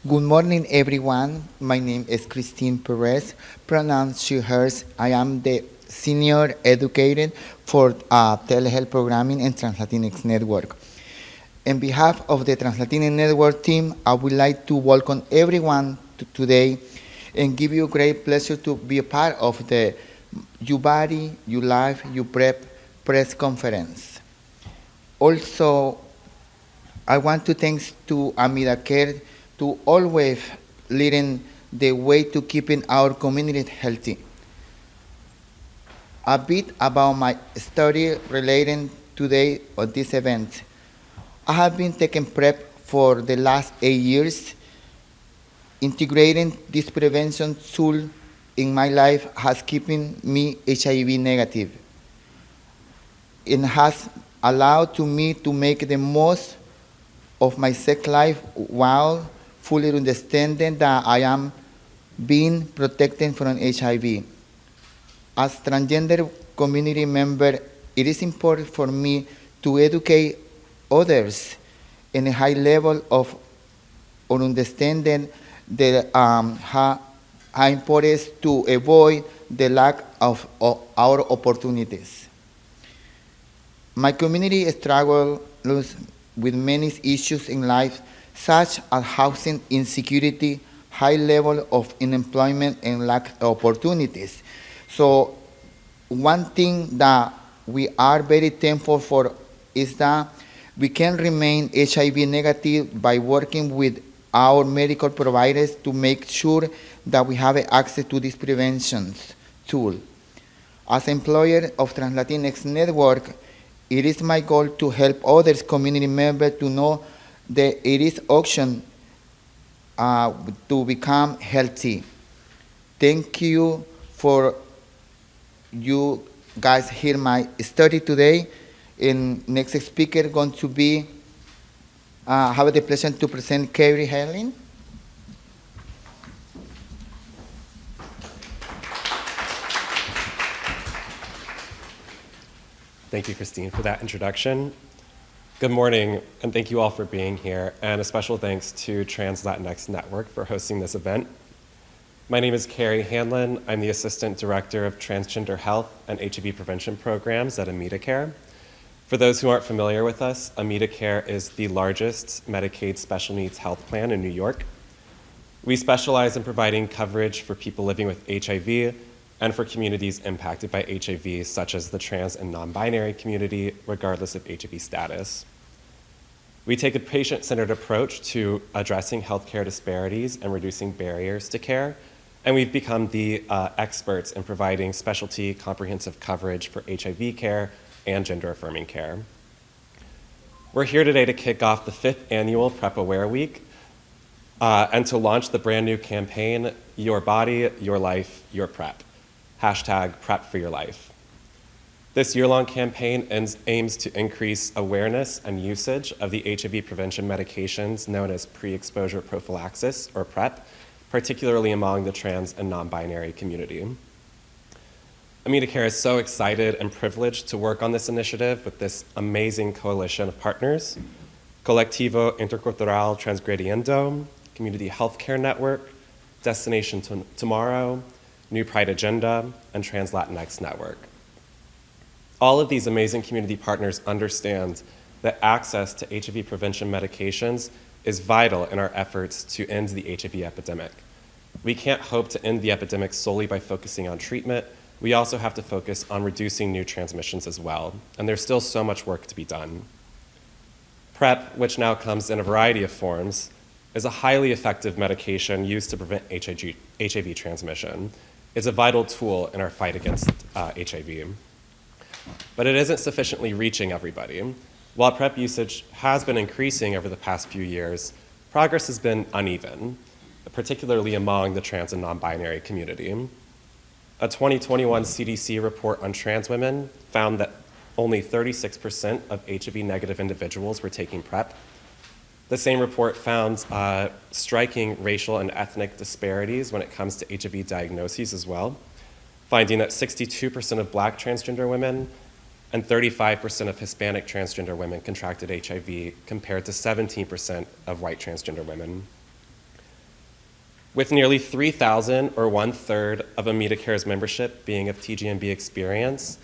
Good morning, everyone. My name is Christine Perez, pronounced she, hers. I am the senior educator for telehealth programming and TransLatinx Network. On behalf of the TransLatinx Network team, I would like to welcome everyone today and give you great pleasure to be a part of the You Body, You Life, You PrEP press conference. Also, I want to thanks to Amida Care to always leading the way to keeping our community healthy. A bit about my story relating today of this event. I have been taking PrEP for the last 8 years. Integrating this prevention tool in my life has keeping me HIV negative. It has allowed to me to make the most of my sex life while fully understanding that I am being protected from HIV. As transgender community member, it is important for me to educate others in a high level of understanding how important it is to avoid the lack of our opportunities. My community struggles with many issues in life, such as housing insecurity, high level of unemployment, and lack of opportunities. So one thing that we are very thankful for is that we can remain HIV negative by working with our medical providers to make sure that we have access to this prevention tool. As employer of TransLatinx Network, it is my goal to help others community members to know that it is option to become healthy. Thank you for you guys hear my story today. And next speaker going to be have the pleasure to present Carrie Helen. Thank you, Christine, for that introduction. Good morning, and thank you all for being here, and a special thanks to TransLatinx Network for hosting this event. My name is Carrie Hanlon. I'm the Assistant Director of Transgender Health and HIV Prevention Programs at Amida Care. For those who aren't familiar with us, Amida Care is the largest Medicaid special needs health plan in New York. We specialize in providing coverage for people living with HIV and for communities impacted by HIV, such as the trans and non-binary community, regardless of HIV status. We take a patient-centered approach to addressing healthcare disparities and reducing barriers to care, and we've become the experts in providing specialty comprehensive coverage for HIV care and gender-affirming care. We're here today to kick off the 5th annual PrEP Aware Week and to launch the brand new campaign, Your Body, Your Life, Your PrEP. Hashtag PrEP for Your Life. This year-long campaign aims to increase awareness and usage of the HIV prevention medications known as pre-exposure prophylaxis, or PrEP, particularly among the trans and non-binary community. Amida Care is so excited and privileged to work on this initiative with this amazing coalition of partners: Colectivo Transgrediendo, Community Healthcare Network, Destination Tomorrow, New Pride Agenda, and TransLatinx Network. All of these amazing community partners understand that access to HIV prevention medications is vital in our efforts to end the HIV epidemic. We can't hope to end the epidemic solely by focusing on treatment. We also have to focus on reducing new transmissions as well, and there's still so much work to be done. PrEP, which now comes in a variety of forms, is a highly effective medication used to prevent HIV transmission. It's a vital tool in our fight against HIV. But it isn't sufficiently reaching everybody. While PrEP usage has been increasing over the past few years, progress has been uneven, particularly among the trans and non-binary community. A 2021 CDC report on trans women found that only 36% of HIV-negative individuals were taking PrEP. The same report found striking racial and ethnic disparities when it comes to HIV diagnoses as well, finding that 62% of Black transgender women and 35% of Hispanic transgender women contracted HIV compared to 17% of white transgender women. With nearly 3,000, or 1/3 of Amida Care's membership being of TGNB experience,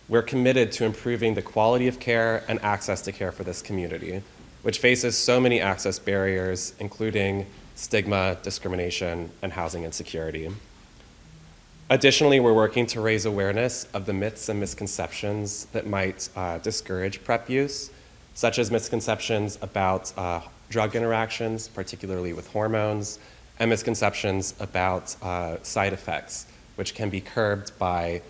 we're committed to improving the quality of care and access to care for this community, which faces so many access barriers, including stigma, discrimination, and housing insecurity. Additionally, we're working to raise awareness of the myths and misconceptions that might discourage PrEP use, such as misconceptions about drug interactions, particularly with hormones, and misconceptions about side effects, which can be curbed by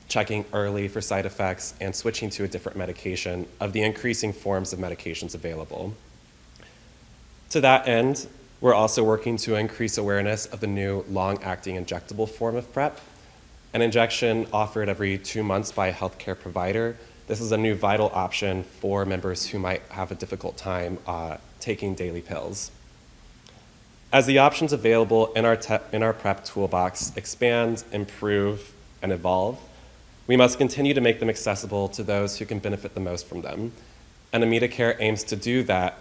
checking early for side effects and switching to a different medication of the increasing forms of medications available. To that end, we're also working to increase awareness of the new long-acting injectable form of PrEP, an injection offered every 2 months by a healthcare provider. This is a new vital option for members who might have a difficult time taking daily pills. As the options available in our PrEP toolbox expand, improve, and evolve, we must continue to make them accessible to those who can benefit the most from them. And Amida Care aims to do that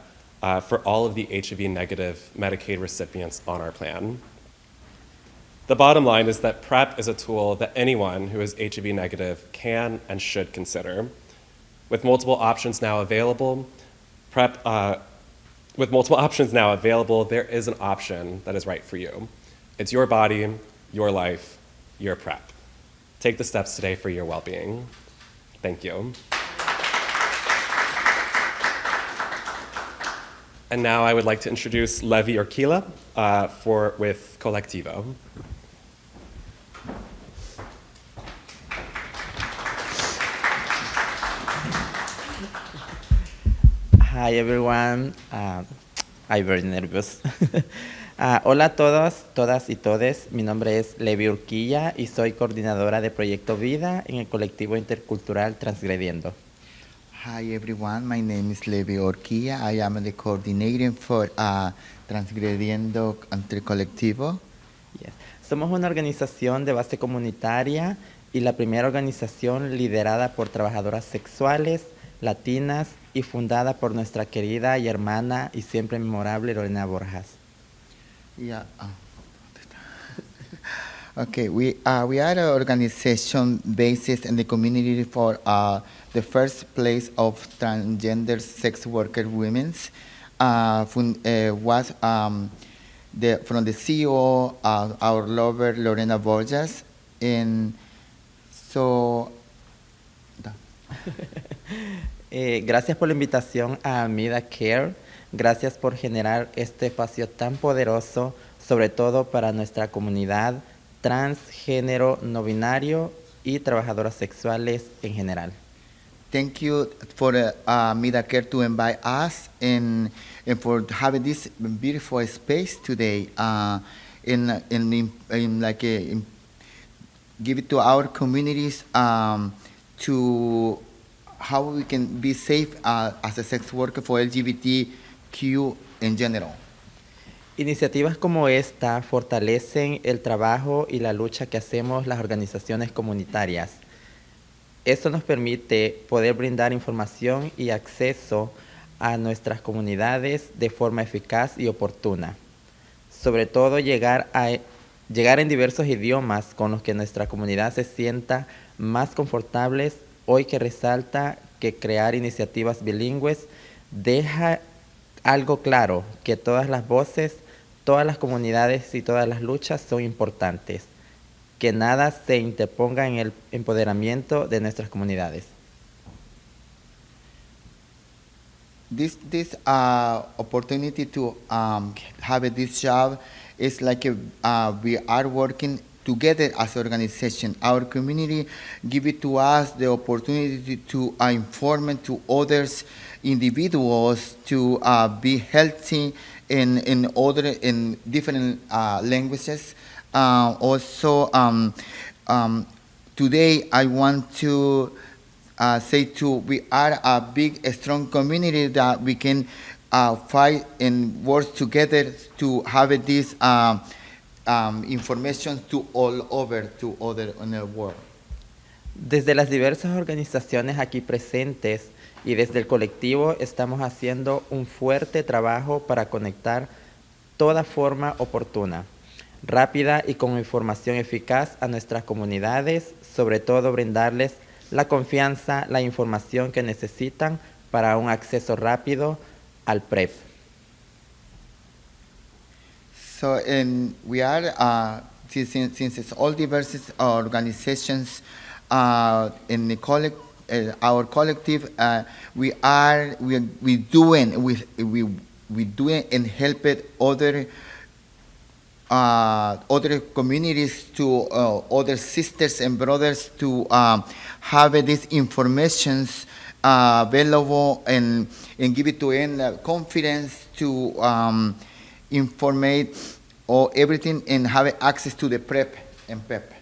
for all of the HIV-negative Medicaid recipients on our plan. The bottom line is that PrEP is a tool that anyone who is HIV-negative can and should consider. With multiple options now available, there is an option that is right for you. It's your body, your life, your PrEP. Take the steps today for your well-being. Thank you. And now I would like to introduce Levi Orquila with Colectivo. Hi everyone. I'm very nervous. Hola a todos, todas y todes. Mi nombre es Levi Urquilla y soy coordinadora de Proyecto Vida en el Colectivo Intercultural Transgrediendo. Hi everyone, my name is Levi Orquilla. I am the coordinator for Transgrediendo entre Colectivo. Yes. Somos una organización de base comunitaria y la primera organización liderada por trabajadoras sexuales, latinas y fundada por nuestra querida y hermana y siempre memorable Lorena Borjas. Yeah. Okay, we are an organization based in the community for the first place of transgender sex worker women. From the CEO, our lover Lorena Borjas, and so. Gracias por la invitación a Amida Care. Gracias por generar este espacio tan poderoso, sobre todo para nuestra comunidad transgénero, no binario y trabajadoras sexuales en general. Thank you for Amida Care to invite us and for having this beautiful space today. Give it to our communities to how we can be safe as a sex worker for LGBTQ in general. Iniciativas como esta fortalecen el trabajo y la lucha que hacemos las organizaciones comunitarias. Esto nos permite poder brindar información y acceso a nuestras comunidades de forma eficaz y oportuna. Sobre todo llegar en diversos idiomas con los que nuestra comunidad se sienta más confortables, hoy que resalta que crear iniciativas bilingües deja algo claro, que todas las voces, todas las comunidades y todas las luchas son importantes, que nada se interponga en el empoderamiento de nuestras comunidades. This opportunity to have this job is like we are working together as an organization. Our community give it to us the opportunity to inform to others individuals to be healthy in different languages. Also, today I want to say we are a big, strong community that we can fight and work together to have this information to all over to other in the world. Desde las diversas organizaciones aquí presentes y desde el colectivo estamos haciendo un fuerte trabajo para conectar toda forma oportuna, rápida y con información eficaz a nuestras comunidades, sobre todo brindarles la confianza, la información que necesitan para un acceso rápido al PrEP. So, and we are, since it's all diverse organizations in the our collective, we doing and help it other communities to other sisters and brothers to have these informations available and give it to them confidence to informate or everything and have access to the PrEP and PEP.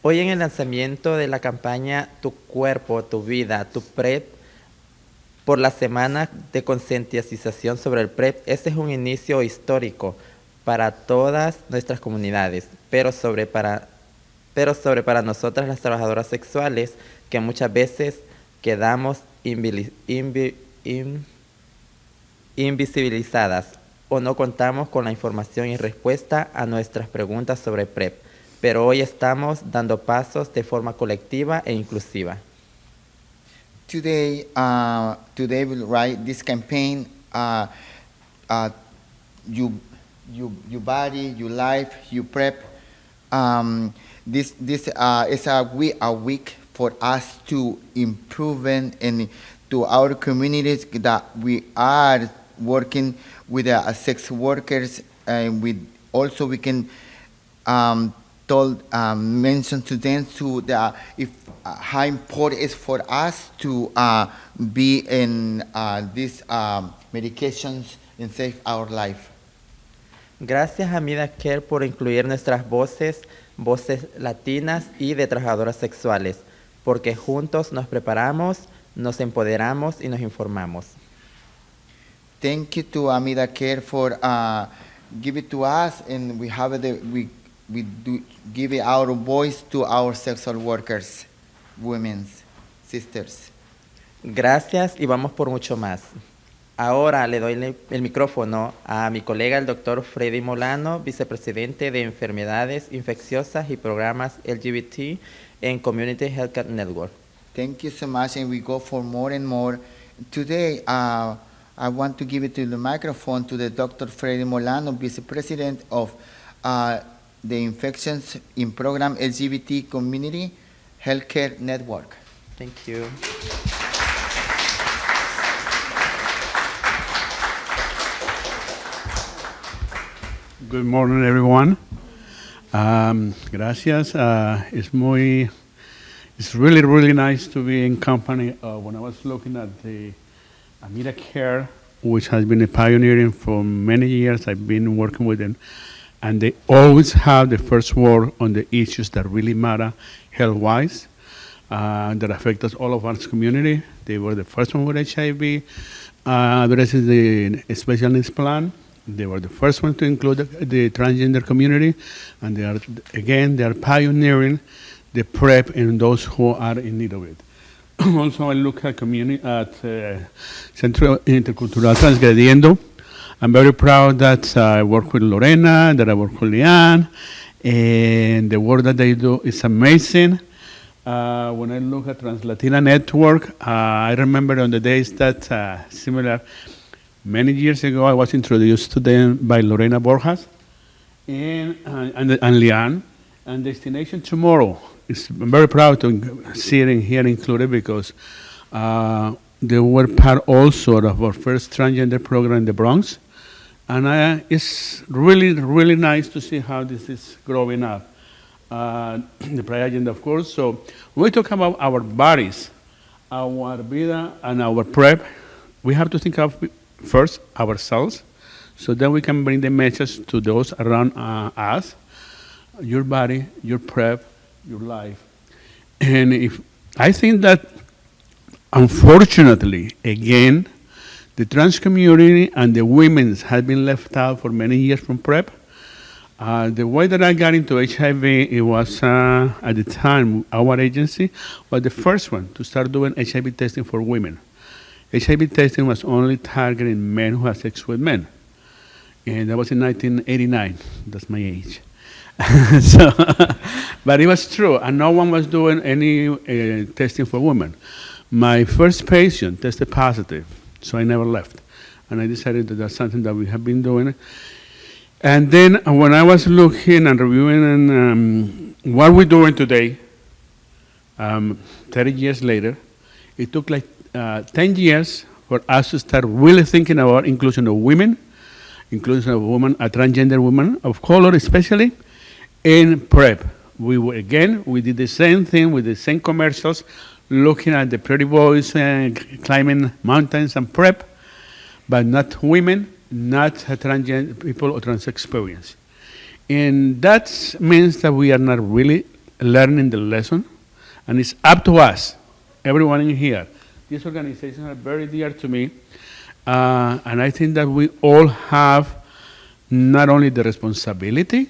Hoy en el lanzamiento de la campaña Tu Cuerpo, Tu Vida, Tu PrEP, por la semana de concientización sobre el PrEP, este es un inicio histórico para todas nuestras comunidades, pero sobre para nosotras las trabajadoras sexuales, que muchas veces quedamos invisibilizadas o no contamos con la información y respuesta a nuestras preguntas sobre PrEP, pero hoy estamos dando pasos de forma colectiva e inclusiva. Today we'll write this campaign, your body, your life, your PrEP. This is a week for us to improve and to our communities that we are working with sex workers, and we can mention to them how important it is for us to be in these medications and save our life. Gracias a Amida Care por incluir nuestras voces latinas y de trabajadoras sexuales, porque juntos nos preparamos, nos empoderamos y nos informamos. Thank you to Amida Care for giving it to us, and we give our voice to our sexual workers, women, sisters. Gracias y vamos por mucho más. Ahora le doy el micrófono a mi colega, el doctor Freddy Molano, vicepresidente de Enfermedades Infecciosas y Programas LGBT en Community Healthcare Network. Thank you so much, and we go for more and more. Today, I want to give it to the microphone to the Dr. Freddy Molano, Vice President of the Infections in Program LGBT Community Healthcare Network. Thank you. Good morning, everyone. Gracias. It's really, really nice to be in company. When I was looking at the Amida Care, which has been a pioneering for many years, I've been working with them, and they always have the first word on the issues that really matter health-wise, that affect us, all of our community. They were the first one with HIV, addressing the special needs plan. They were the first one to include the transgender community, and they are pioneering the PrEP in those who are in need of it. Also, I look at Centro Intercultural Transgrediendo. I'm very proud that I work with Lorena, that I work with Leanne, and the work that they do is amazing. When I look at TransLatinx Network, I remember on the days that similar. Many years ago, I was introduced to them by Lorena Borjas and Leanne, and Destination Tomorrow. I'm very proud to see it here included because they were part also of our first transgender program in the Bronx, and it's really, really nice to see how this is growing up. The prior agenda, of course. So when we talk about our bodies, our Vida, and our PrEP, we have to think of first ourselves, so then we can bring the message to those around us, your body, your PrEP, your life. And I think that, unfortunately, again, the trans community and the women's have been left out for many years from PrEP. The way that I got into HIV, it was at the time, our agency was the first one to start doing HIV testing for women. HIV testing was only targeting men who have sex with men. and that was in 1989. That's my age. So, but it was true, and no one was doing any testing for women. My first patient tested positive, so I never left, and I decided that that's something that we have been doing. And then when I was looking and reviewing what we're doing today, 30 years later, it took like 10 years for us to start really thinking about inclusion of women, inclusion of women, a transgender woman of color especially, in PrEP. We did the same thing with the same commercials, looking at the pretty boys climbing mountains and PrEP, but not women, not transgender people or trans experience. And that means that we are not really learning the lesson, and it's up to us, everyone in here. These organizations are very dear to me, and I think that we all have not only the responsibility,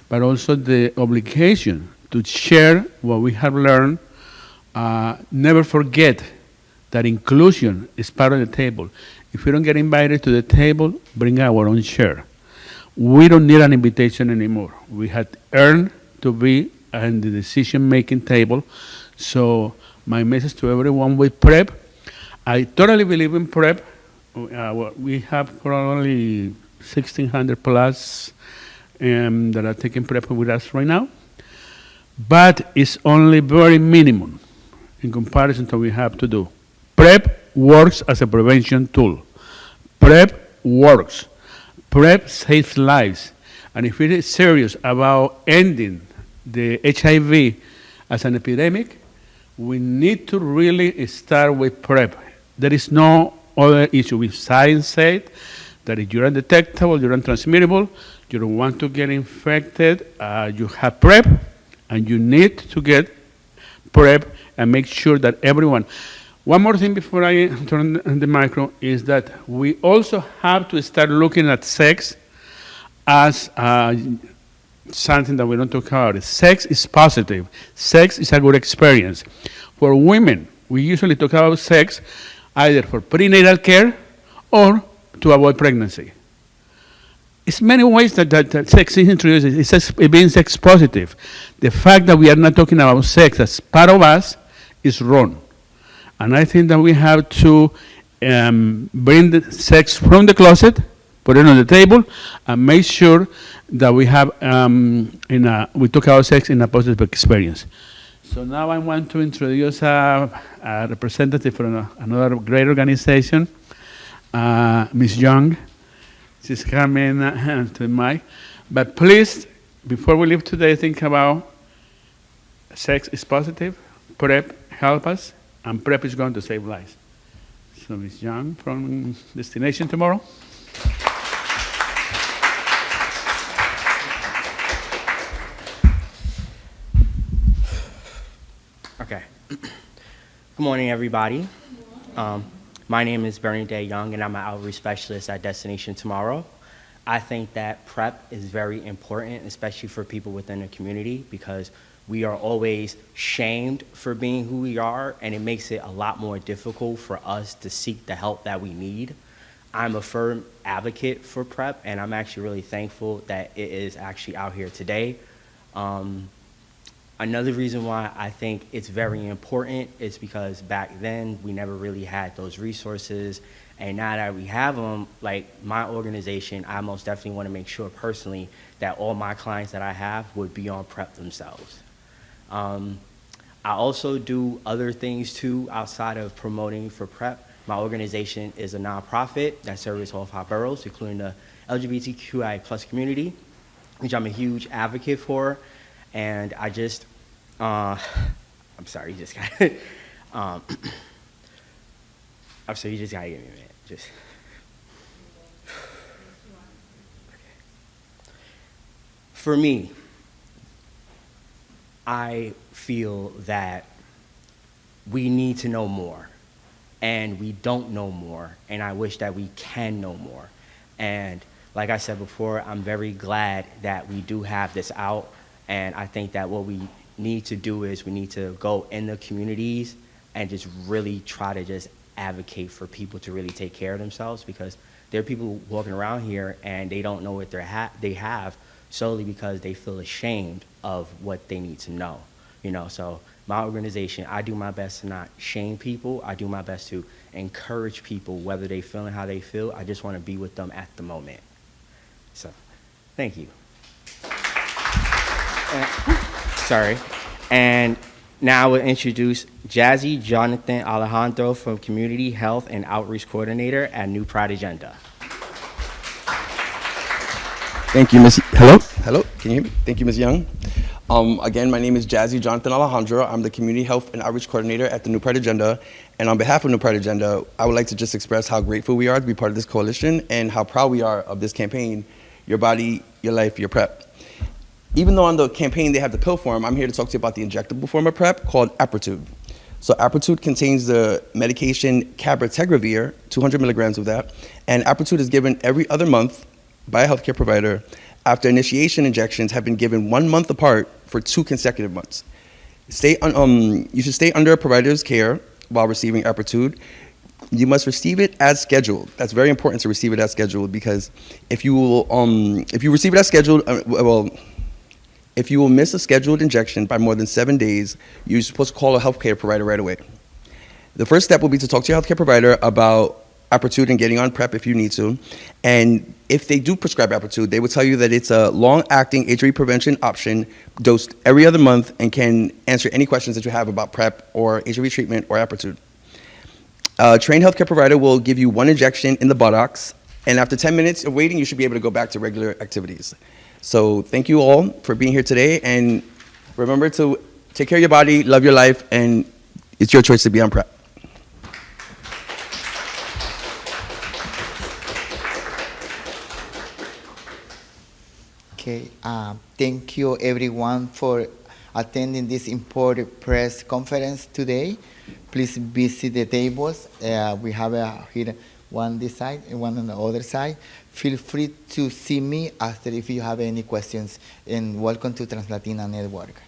but also the obligation to share what we have learned. Never forget that inclusion is part of the table. If we don't get invited to the table, bring our own share. We don't need an invitation anymore. We had earned to be in the decision-making table. So my message to everyone with PrEP, I totally believe in PrEP. We have probably 1,600 plus that are taking PrEP with us right now. But it's only very minimum in comparison to what we have to do. PrEP works as a prevention tool. PrEP works. PrEP saves lives. And if it is serious about ending the HIV as an epidemic, we need to really start with PrEP. There is no other issue. With science said that if you're undetectable, you're untransmittable, you don't want to get infected, you have PrEP, and you need to get PrEP and make sure that everyone. One more thing before I turn the micro is that we also have to start looking at sex as something that we don't talk about. Sex is positive. Sex is a good experience. For women, we usually talk about sex either for prenatal care or to avoid pregnancy. It's many ways that sex is introduced. It's being sex positive. The fact that we are not talking about sex as part of us is wrong. And I think that we have to bring the sex from the closet, put it on the table, and make sure that we have we talk about sex in a positive experience. So now I want to introduce a representative from another great organization, Ms. Young. She's coming to the mic. But please, before we leave today, think about sex is positive, PrEP help us, and PrEP is going to save lives. So Ms. Young from Destination Tomorrow. Okay. Good morning, everybody. My name is Bernadette Young, and I'm an outreach specialist at Destination Tomorrow. I think that PrEP is very important, especially for people within the community, because we are always shamed for being who we are, and it makes it a lot more difficult for us to seek the help that we need. I'm a firm advocate for PrEP, and I'm actually really thankful that it is actually out here today. Another reason why I think it's very important is because back then we never really had those resources, and now that we have them, like my organization, I most definitely want to make sure personally that all my clients that I have would be on PrEP themselves. I also do other things too outside of promoting for PrEP. My organization is a nonprofit that serves all 5 boroughs, including the LGBTQI plus community, which I'm a huge advocate for. And I just, I'm sorry, you just got I'm sorry, you just gotta give me a minute. Just. For me, I feel that we need to know more, and we don't know more, and I wish that we can know more. And like I said before, I'm very glad that we do have this out. And I think that what we need to do is we need to go in the communities and just really try to just advocate for people to really take care of themselves, because there are people walking around here and they don't know what they have solely because they feel ashamed of what they need to know. You know, so my organization, I do my best to not shame people. I do my best to encourage people, whether they feeling how they feel. I just want to be with them at the moment. So, thank you. Sorry. And now I will introduce Jazzy Jonathan Alejandro from Community Health and Outreach Coordinator at New Pride Agenda. Thank you, Ms. Hello? Hello? Can you hear me? Thank you, Ms. Young. Again, my name is Jazzy Jonathan Alejandro. I'm the Community Health and Outreach Coordinator at the New Pride Agenda. And on behalf of New Pride Agenda, I would like to just express how grateful we are to be part of this coalition and how proud we are of this campaign, Your Body, Your Life, Your PrEP. Even though on the campaign they have the pill form, I'm here to talk to you about the injectable form of PrEP called Apretude. So Apretude contains the medication cabotegravir, 200 milligrams of that, and Apretude is given every other month by a healthcare provider after initiation injections have been given 1 month apart for 2 consecutive months. You should stay under a provider's care while receiving Apretude. You must receive it as scheduled. That's very important to receive it as scheduled, because if you receive it as scheduled, if you will miss a scheduled injection by more than 7 days, you're supposed to call a healthcare provider right away. The first step will be to talk to your healthcare provider about Apretude and getting on PrEP if you need to. And if they do prescribe Apretude, they will tell you that it's a long-acting HIV prevention option dosed every other month and can answer any questions that you have about PrEP or HIV treatment or Apretude. A trained healthcare provider will give you 1 injection in the buttocks, and after 10 minutes of waiting, you should be able to go back to regular activities. So thank you all for being here today, and remember to take care of your body, love your life, and it's your choice to be on PrEP. Okay, thank you everyone for attending this important press conference today. Please visit the tables. We have here one on this side and one on the other side. Feel free to see me after if you have any questions, and welcome to TransLatinx Network.